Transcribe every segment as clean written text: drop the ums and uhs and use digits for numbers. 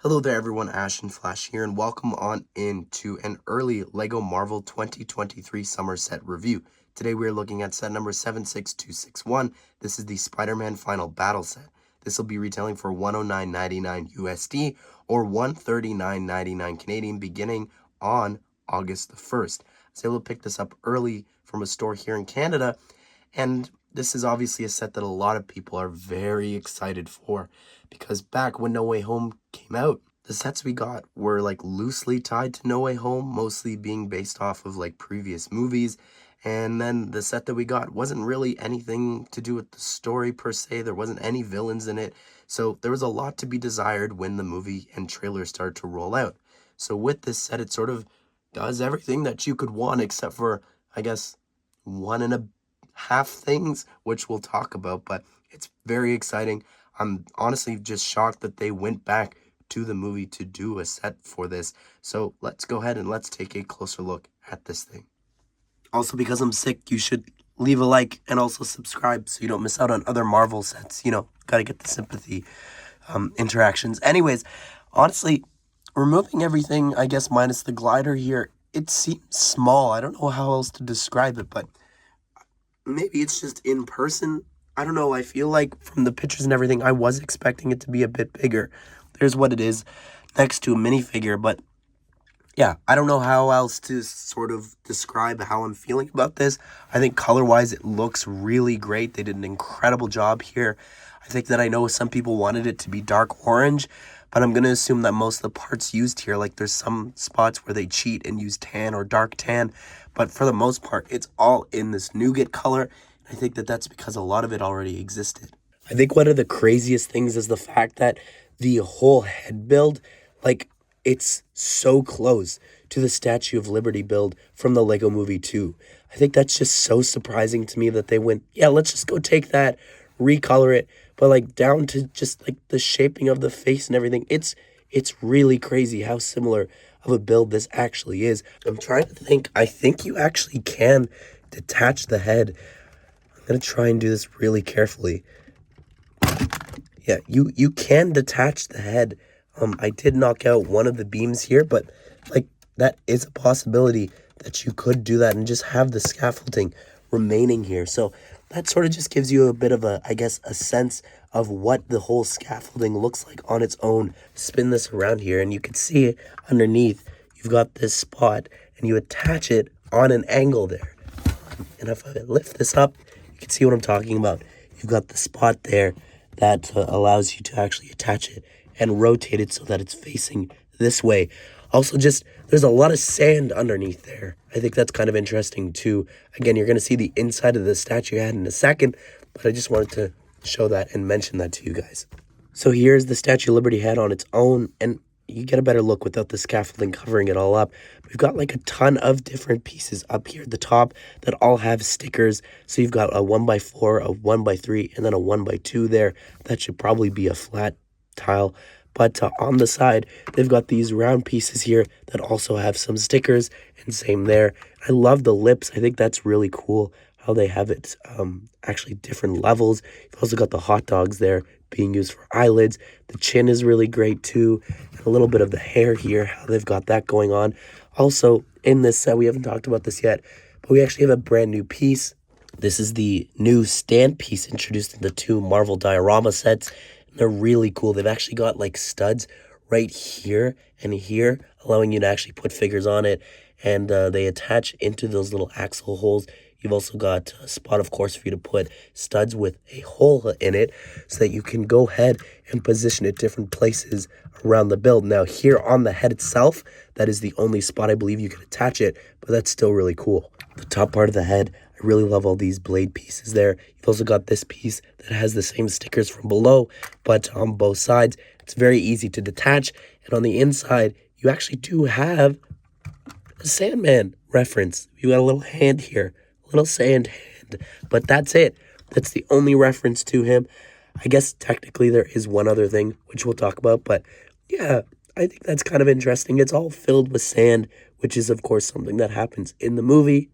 Hello there everyone, Ashnflash here, and welcome on into an early LEGO Marvel 2023 summer set review. Today we are looking at set number 76261. This is the Spider-Man Final Battle set. This will be retailing for $109.99 USD or $139.99 Canadian beginning on August the 1st. I was able to pick this up early from a store here in Canada, and this is obviously a set that a lot of people are very excited for, because back when No Way Home came out, the sets we got were like loosely tied to No Way Home, mostly being based off of like previous movies. And then the set that we got wasn't really anything to do with the story per se. There wasn't any villains in it. So there was a lot to be desired when the movie and trailer started to roll out. So with this set, it sort of does everything that you could want, except for, I guess, one and a half things, which we'll talk about, but it's very exciting. I'm honestly just shocked that they went back to the movie to do a set for this. So let's go ahead and let's take a closer look at this thing. Also, because I'm sick, you should leave a like and also subscribe so you don't miss out on other Marvel sets. You know, gotta get the sympathy interactions. Anyways, honestly, removing everything, I guess, minus the glider here, it seems small. I don't know how else to describe it, but maybe it's just in person. I don't know. I feel like from the pictures and everything, I was expecting it to be a bit bigger. There's what it is next to a minifigure, but yeah, I don't know how else to sort of describe how I'm feeling about this. I think color-wise, it looks really great. They did an incredible job here. I think that I know some people wanted it to be dark orange, but I'm going to assume that most of the parts used here, like there's some spots where they cheat and use tan or dark tan, but for the most part, it's all in this nougat color. I think that that's because a lot of it already existed. I think one of the craziest things is the fact that the whole head build, like, it's so close to the Statue of Liberty build from the Lego Movie 2. I think that's just so surprising to me that they went, yeah, let's just go take that, recolor it, but like down to just like the shaping of the face and everything. It's really crazy how similar of a build this actually is. I'm trying to think. I think you actually can detach the head. I'm going to try and do this really carefully. Yeah, you can detach the head. I did knock out one of the beams here, but like that is a possibility that you could do that and just have the scaffolding remaining here. So that sort of just gives you a bit of a, I guess, a sense of what the whole scaffolding looks like on its own. Spin this around here and you can see underneath, you've got this spot and you attach it on an angle there. And if I lift this up, you can see what I'm talking about. You've got the spot there that allows you to actually attach it and rotate it so that it's facing this way. Also, just there's a lot of sand underneath there. I think that's kind of interesting too. Again, you're going to see the inside of the statue head in a second, but I just wanted to show that and mention that to you guys. So here's the Statue of Liberty head on its own, and you get a better look without the scaffolding covering it all up. We've got like a ton of different pieces up here at the top that all have stickers. So you've got a 1x4, a 1x3, and then a 1x2 there. That should probably be a flat tile. But on the side, they've got these round pieces here that also have some stickers, and same there. I love the lips. I think that's really cool how they have it actually different levels. You've also got the hot dogs there being used for eyelids. The chin is really great too. And a little bit of the hair here, how they've got that going on. Also, in this set, we haven't talked about this yet, but we actually have a brand new piece. This is the new stand piece introduced in the two Marvel diorama sets. They're really cool. They've actually got like studs right here and here, allowing you to actually put figures on it. And they attach into those little axle holes. You've also got a spot, of course, for you to put studs with a hole in it so that you can go ahead and position it different places around the build. Now, here on the head itself, that is the only spot I believe you can attach it, but that's still really cool. The top part of the head, I really love all these blade pieces there. You've also got this piece that has the same stickers from below, but on both sides. It's very easy to detach. And on the inside, you actually do have a Sandman reference. You got a little hand here, a little sand hand, but that's it. That's the only reference to him. I guess technically there is one other thing, which we'll talk about, but yeah, I think that's kind of interesting. It's all filled with sand, which is, of course, something that happens in the movie.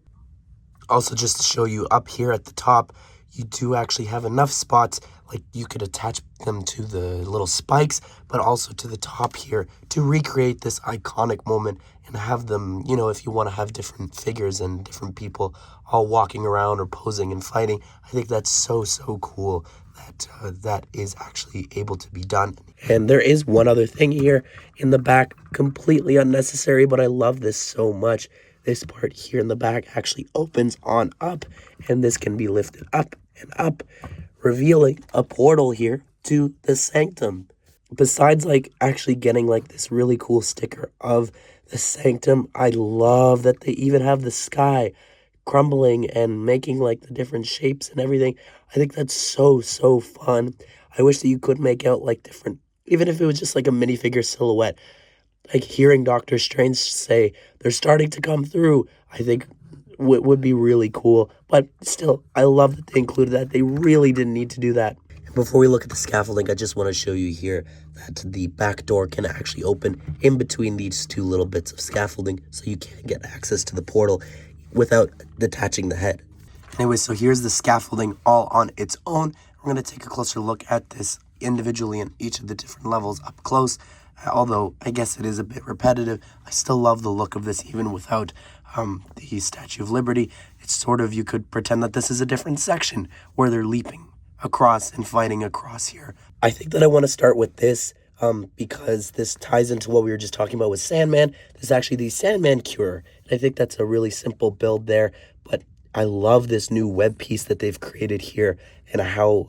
Also, just to show you up here at the top, you do actually have enough spots, like you could attach them to the little spikes, but also to the top here to recreate this iconic moment and have them, you know, if you want to have different figures and different people all walking around or posing and fighting. I think that's so cool that that is actually able to be done. And there is one other thing here in the back, completely unnecessary, but I love this so much. This part here in the back actually opens on up, and this can be lifted up and up, revealing a portal here to the sanctum. Besides like actually getting like this really cool sticker of the sanctum, I love that they even have the sky crumbling and making like the different shapes and everything. I think that's so fun. I wish that you could make out like different, even if it was just like a minifigure silhouette, like hearing Doctor Strange say they're starting to come through, I think would be really cool. But still, I love that they included that. They really didn't need to do that. And before we look at the scaffolding, I just want to show you here that the back door can actually open in between these two little bits of scaffolding, so you can get access to the portal without detaching the head. Anyway, so here's the scaffolding all on its own. We're going to take a closer look at this individually in each of the different levels up close. Although I guess it is a bit repetitive, I still love the look of this even without the Statue of Liberty. It's sort of, you could pretend that this is a different section where they're leaping across and fighting across here. I think that I want to start with this because this ties into what we were just talking about with Sandman. This is actually the Sandman Cure. And I think that's a really simple build there, but I love this new web piece that they've created here and how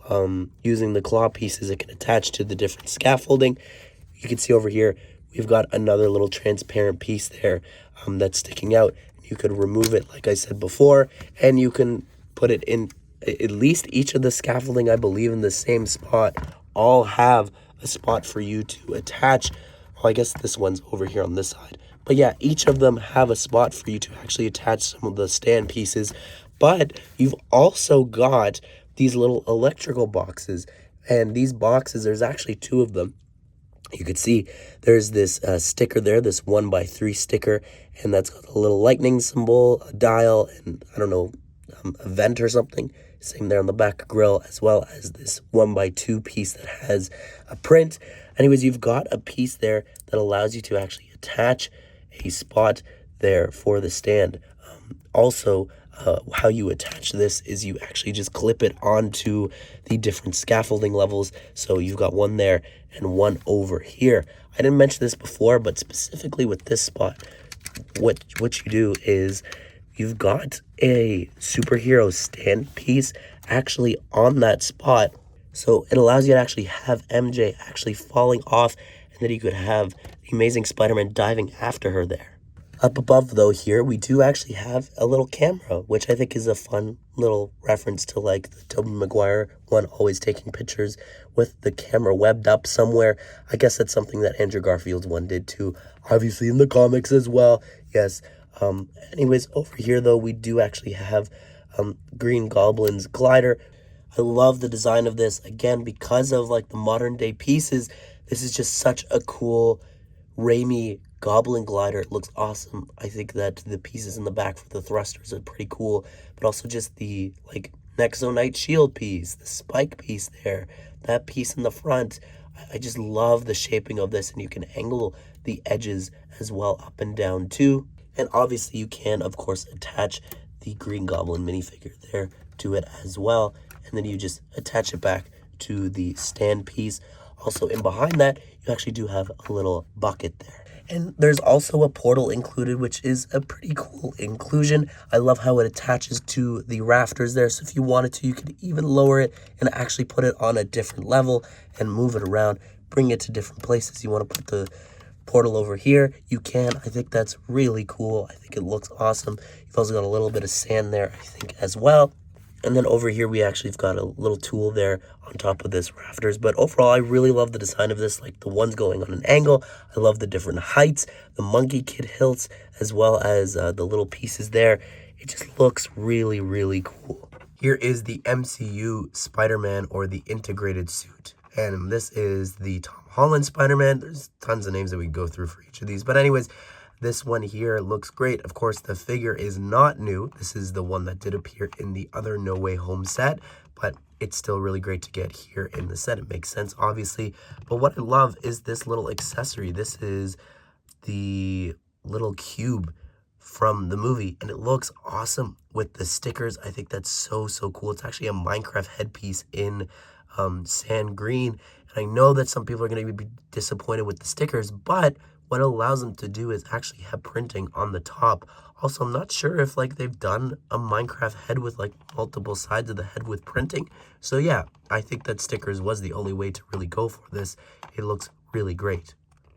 using the claw pieces it can attach to the different scaffolding. You can see over here, we've got another little transparent piece there that's sticking out. You could remove it, like I said before, and you can put it in at least each of the scaffolding, I believe, in the same spot, all have a spot for you to attach. Oh, I guess this one's over here on this side. But yeah, each of them have a spot for you to actually attach some of the stand pieces. But you've also got these little electrical boxes. And these boxes, there's actually two of them. You could see there's this sticker there, this 1x3 sticker, and that's got a little lightning symbol, a dial, and I don't know, a vent or something. Same there on the back grill, as well as this 1x2 piece that has a print. Anyways, you've got a piece there that allows you to actually attach a spot there for the stand. Also, how you attach this is you actually just clip it onto the different scaffolding levels. So you've got one there and one over here. I didn't mention this before, but specifically with this spot, what you do is you've got a superhero stand piece actually on that spot. So it allows you to actually have MJ actually falling off, and then you could have the Amazing Spider-Man diving after her there. Up above, though, here, we do actually have a little camera, which I think is a fun little reference to, like, the Tobey Maguire one, always taking pictures with the camera webbed up somewhere. I guess that's something that Andrew Garfield's one did, too, obviously in the comics as well. Yes. Anyways, over here, though, we do actually have Green Goblin's glider. I love the design of this, again, because of, like, the modern-day pieces. This is just such a cool Raimi Goblin glider. It looks awesome. I think that the pieces in the back for the thrusters are pretty cool, but also just the like Nexonite shield piece, the spike piece there, that piece in the front. I just love the shaping of this, and you can angle the edges as well up and down too. And obviously you can, of course, attach the Green Goblin minifigure there to it as well, and then you just attach it back to the stand piece. Also, in behind that, you actually do have a little bucket there. And there's also a portal included, which is a pretty cool inclusion. I love how it attaches to the rafters there. So if you wanted to, you could even lower it and actually put it on a different level and move it around, bring it to different places. You want to put the portal over here, you can. I think that's really cool. I think it looks awesome. You've also got a little bit of sand there, I think, as well. And then over here, we actually have got a little tool there on top of this rafters. But overall, I really love the design of this, like the ones going on an angle. I love the different heights, the monkey kid hilts, as well as the little pieces there. It just looks really, really cool. Here is the MCU Spider-Man, or the integrated suit. And this is the Tom Holland Spider-Man. There's tons of names that we can go through for each of these. But anyways, This one here looks great. Of course, the figure is not new. This is the one that did appear in the other No Way Home set, but it's still really great to get here in the set. It makes sense, obviously. But what I love is this little accessory. This is the little cube from the movie, and it looks awesome with the stickers. I think that's so cool. It's actually a Minecraft headpiece in sand green, and I know that some people are going to be disappointed with the stickers, but what it allows them to do is actually have printing on the top. Also, I'm not sure if like they've done a Minecraft head with like multiple sides of the head with printing. So yeah, I think that stickers was the only way to really go for this. It looks really great.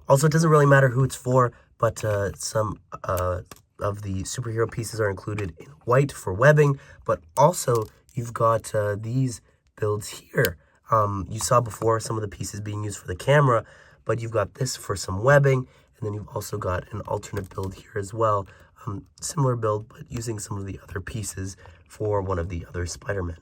Also, it doesn't really matter who it's for, but some of the superhero pieces are included in white for webbing, but also you've got these builds here. You saw before some of the pieces being used for the camera, but you've got this for some webbing, and then you've also got an alternate build here as well. Similar build, but using some of the other pieces for one of the other Spider-Men.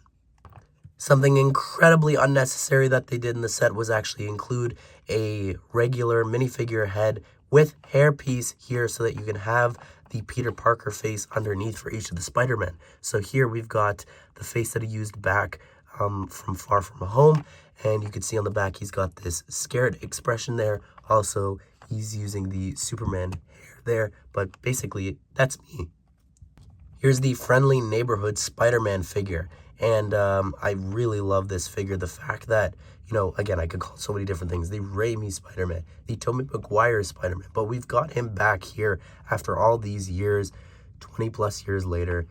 Something incredibly unnecessary that they did in the set was actually include a regular minifigure head with hairpiece here so that you can have the Peter Parker face underneath for each of the Spider-Men. So here we've got the face that he used back from Far From Home, and you can see on the back he's got this scared expression there. Also, he's using the Superman hair there, but basically that's me. Here's the Friendly Neighborhood Spider-Man figure, and I really love this figure. The fact that, you know, again, I could call it so many different things. The Raimi Spider-Man, the Tobey Maguire Spider-Man, but we've got him back here after all these years, 20 plus years later.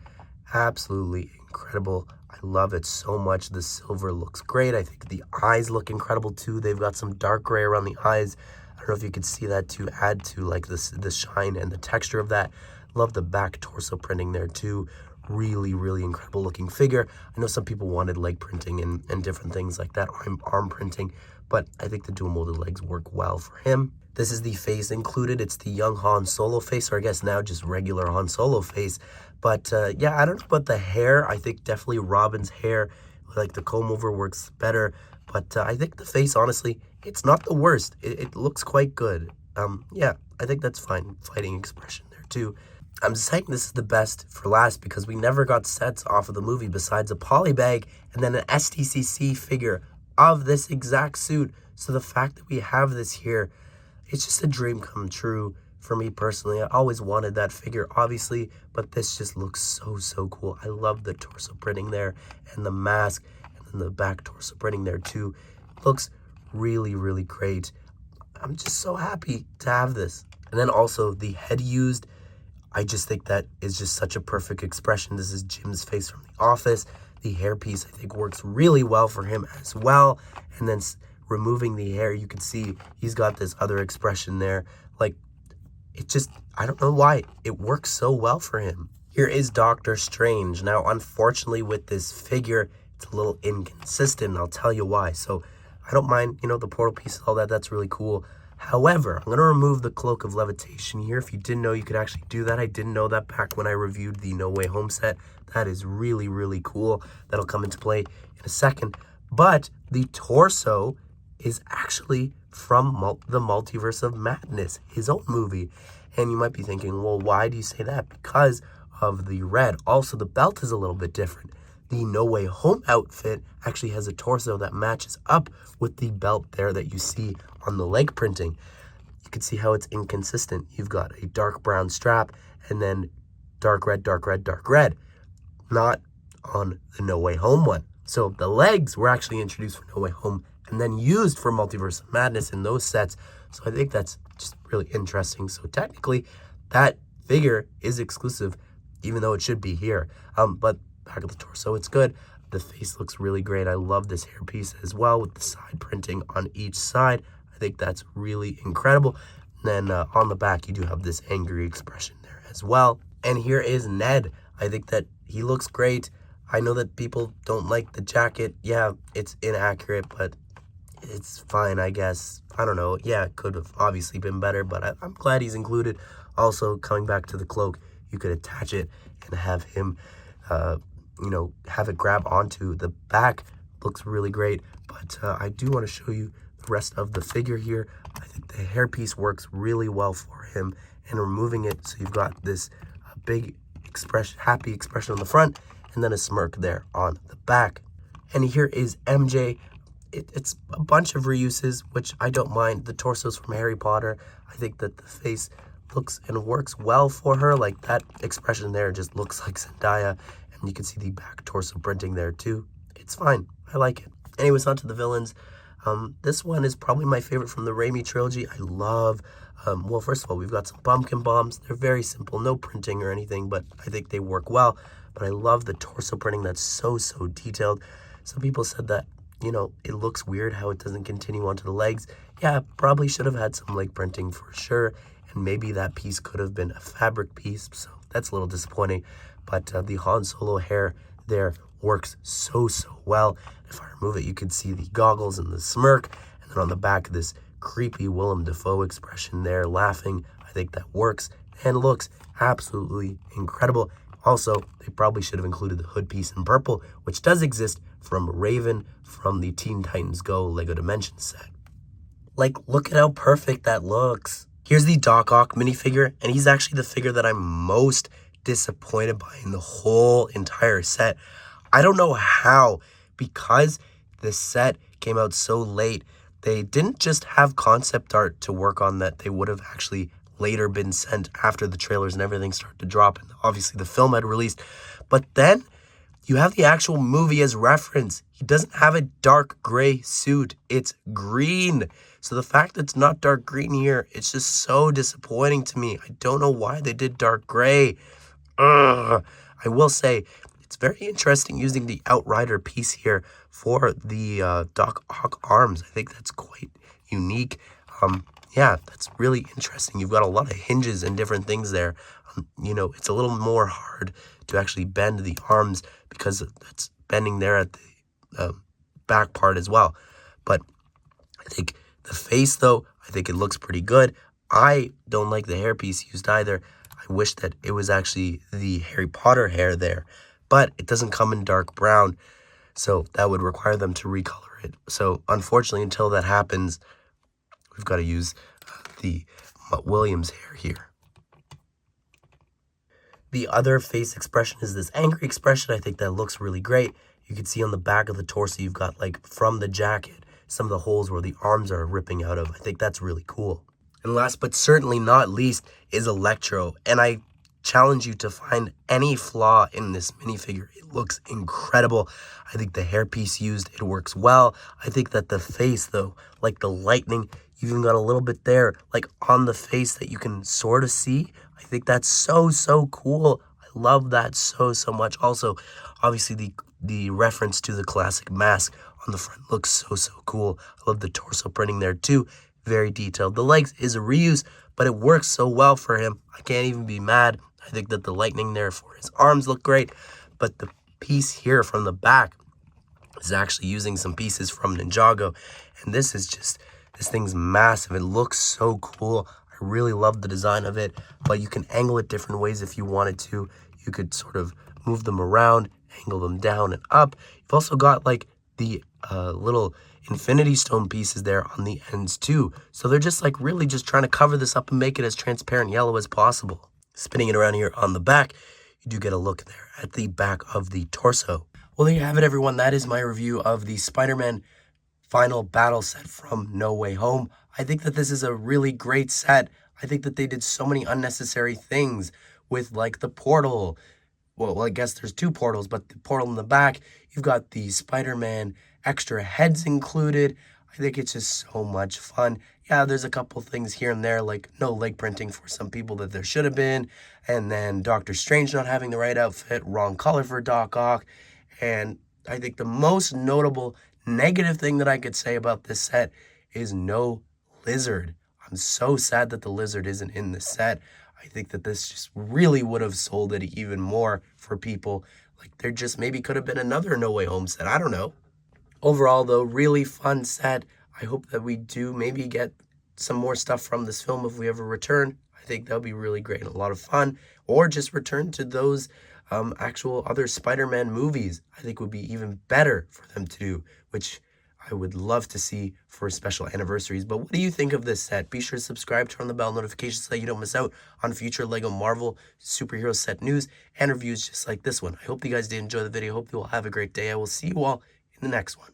Absolutely incredible. I love it so much. The silver looks great. I think the eyes look incredible too. They've got some dark gray around the eyes. I don't know if you could see that to add to like the shine and the texture of that. Love the back torso printing there too. Really incredible looking figure. I know some people wanted leg printing and different things like that, arm printing, but I think the dual molded legs work well for him. This is the face included. It's the young Han Solo face, or I guess now just regular Han Solo face. But yeah, I don't know about the hair. I think definitely Robin's hair, like the comb over, works better. But I think the face, honestly, it's not the worst. It looks quite good. Yeah, I think that's fine. Fighting expression there too. I'm saying this is the best for last because we never got sets off of the movie besides a polybag and then an STCC figure of this exact suit. So the fact that we have this here, it's just a dream come true for me personally. I always wanted that figure, obviously, but this just looks so cool. I love the torso printing there and the mask, and then the back torso printing there too. Looks really great. I'm just so happy to have this. And then also the head used, I just think that is just such a perfect expression. This is Jim's face from The Office. The hairpiece, I think, works really well for him as well. And then removing the hair, you can see he's got this other expression there. Like, it just, I don't know why. It works so well for him. Here is Doctor Strange. Now, unfortunately, with this figure, it's a little inconsistent, and I'll tell you why. So, I don't mind, you know, the portal pieces, all that. That's really cool. However, I'm going to remove the Cloak of Levitation here. If you didn't know, you could actually do that. I didn't know that back when I reviewed the No Way Home set. That is really cool. That'll come into play in a second. But the torso is actually from the Multiverse of Madness, his own movie. And you might be thinking, well, why do you say that? Because of the red. Also, the belt is a little bit different. The No Way Home outfit actually has a torso that matches up with the belt there that you see on the leg printing. You can see how it's inconsistent. You've got a dark brown strap and then dark red. Not on the No Way Home one. So the legs were actually introduced for No Way Home and then used for Multiverse of Madness in those sets. So I think that's just really interesting. So technically, that figure is exclusive, even though it should be here. But back of the torso, it's good. The face looks really great. I love this hairpiece as well with the side printing on each side. I think that's really incredible. And then on the back, you do have this angry expression there as well. And here is Ned. I think that he looks great. I know that people don't like the jacket. Yeah, it's inaccurate, but it's fine, I guess. I don't know. Yeah, it could have obviously been better, but I'm glad he's included. Also, coming back to the cloak, you could attach it and have him, you know, have it grab onto the back. Looks really great. But I do want to show you the rest of the figure here. I think the hairpiece works really well for him, and removing it so you've got this big expression, happy expression on the front, and then a smirk there on the back. And here is MJ. It's a bunch of reuses, which I don't mind. The torso's from Harry Potter. I think that the face looks and works well for her. Like that expression there just looks like Zendaya, and you can see the back torso printing there too. It's fine. I like it. Anyways, on to the villains. This one is probably my favorite from the Raimi trilogy. I love, well, first of all, we've got some pumpkin bombs. They're very simple, no printing or anything, but I think they work well. But I love the torso printing that's so detailed. Some people said that, you know, it looks weird how it doesn't continue onto the legs. Yeah, probably should have had some leg printing for sure. And maybe that piece could have been a fabric piece, so that's a little disappointing. But the Han Solo hair there works so well. If I remove it, you can see the goggles and the smirk, and then on the back, this creepy Willem Dafoe expression there, laughing. I think that works and looks absolutely incredible. Also, they probably should have included the hood piece in purple, which does exist from Raven from the Teen Titans Go Lego Dimensions set. Like, look at how perfect that looks. Here's the Doc Ock minifigure, and he's actually the figure that I'm most disappointed by in the whole entire set. I don't know how, because the set came out so late, they didn't just have concept art to work on that they would have actually later been sent after the trailers and everything started to drop, and obviously the film had released. But then you have the actual movie as reference. He doesn't have a dark gray suit. It's green. So the fact that it's not dark green here, it's just so disappointing to me. I don't know why they did dark gray. I will say, it's very interesting using the Outrider piece here for the Doc Ock arms. I think that's quite unique. Yeah, that's really interesting. You've got a lot of hinges and different things there. You know, it's a little more hard to actually bend the arms because it's bending there at the back part as well. But I think the face, though, I think it looks pretty good. I don't like the hairpiece used either. I wish that it was actually the Harry Potter hair there, but it doesn't come in dark brown, so that would require them to recolor it. So unfortunately, until that happens, we've got to use the Williams hair here. The other face expression is this angry expression. I think that looks really great. You can see on the back of the torso, you've got, like, from the jacket, some of the holes where the arms are ripping out of. I think that's really cool. And last but certainly not least is Electro. And I challenge you to find any flaw in this minifigure. It looks incredible. I think the hairpiece used, it works well. I think that the face, though, like the lightning, you even got a little bit there, like on the face that you can sort of see. I think that's so cool. I love that so much. Also, obviously the reference to the classic mask on the front looks so cool. I love the torso printing there too. Very detailed. The legs is a reuse, but it works so well for him. I can't even be mad. I think that the lightning there for his arms look great, but the piece here from the back is actually using some pieces from Ninjago, and this thing's massive. It looks so cool. I really love the design of it, but you can angle it different ways if you wanted to. You could sort of move them around, angle them down and up. You've also got like the little infinity stone pieces there on the ends too. So they're just like really just trying to cover this up and make it as transparent yellow as possible. Spinning it around here on the back, you do get a look there at the back of the torso. Well, there you have it, everyone. That is my review of the Spider-Man final battle set from No Way Home. I think that this is a really great set. I think that they did so many unnecessary things with like the portal. Well, I guess there's two portals, but the portal in the back, you've got the Spider-Man extra heads included. I think it's just so much fun. Yeah, there's a couple things here and there, like no leg printing for some people that there should have been, and then Doctor Strange not having the right outfit, wrong color for Doc Ock, and I think the most notable negative thing that I could say about this set is no lizard. I'm so sad that the lizard isn't in the set. I think that this just really would have sold it even more for people. Like, there just maybe could have been another No Way Home set. I don't know. Overall, though, really fun set. I hope that we do maybe get some more stuff from this film if we ever return. I think that would be really great and a lot of fun. Or just return to those actual other Spider-Man movies. I think would be even better for them to do, which I would love to see for special anniversaries. But what do you think of this set? Be sure to subscribe, turn on the bell notifications so you don't miss out on future LEGO Marvel superhero set news and reviews just like this one. I hope you guys did enjoy the video. Hope you all have a great day. I will see you all in the next one.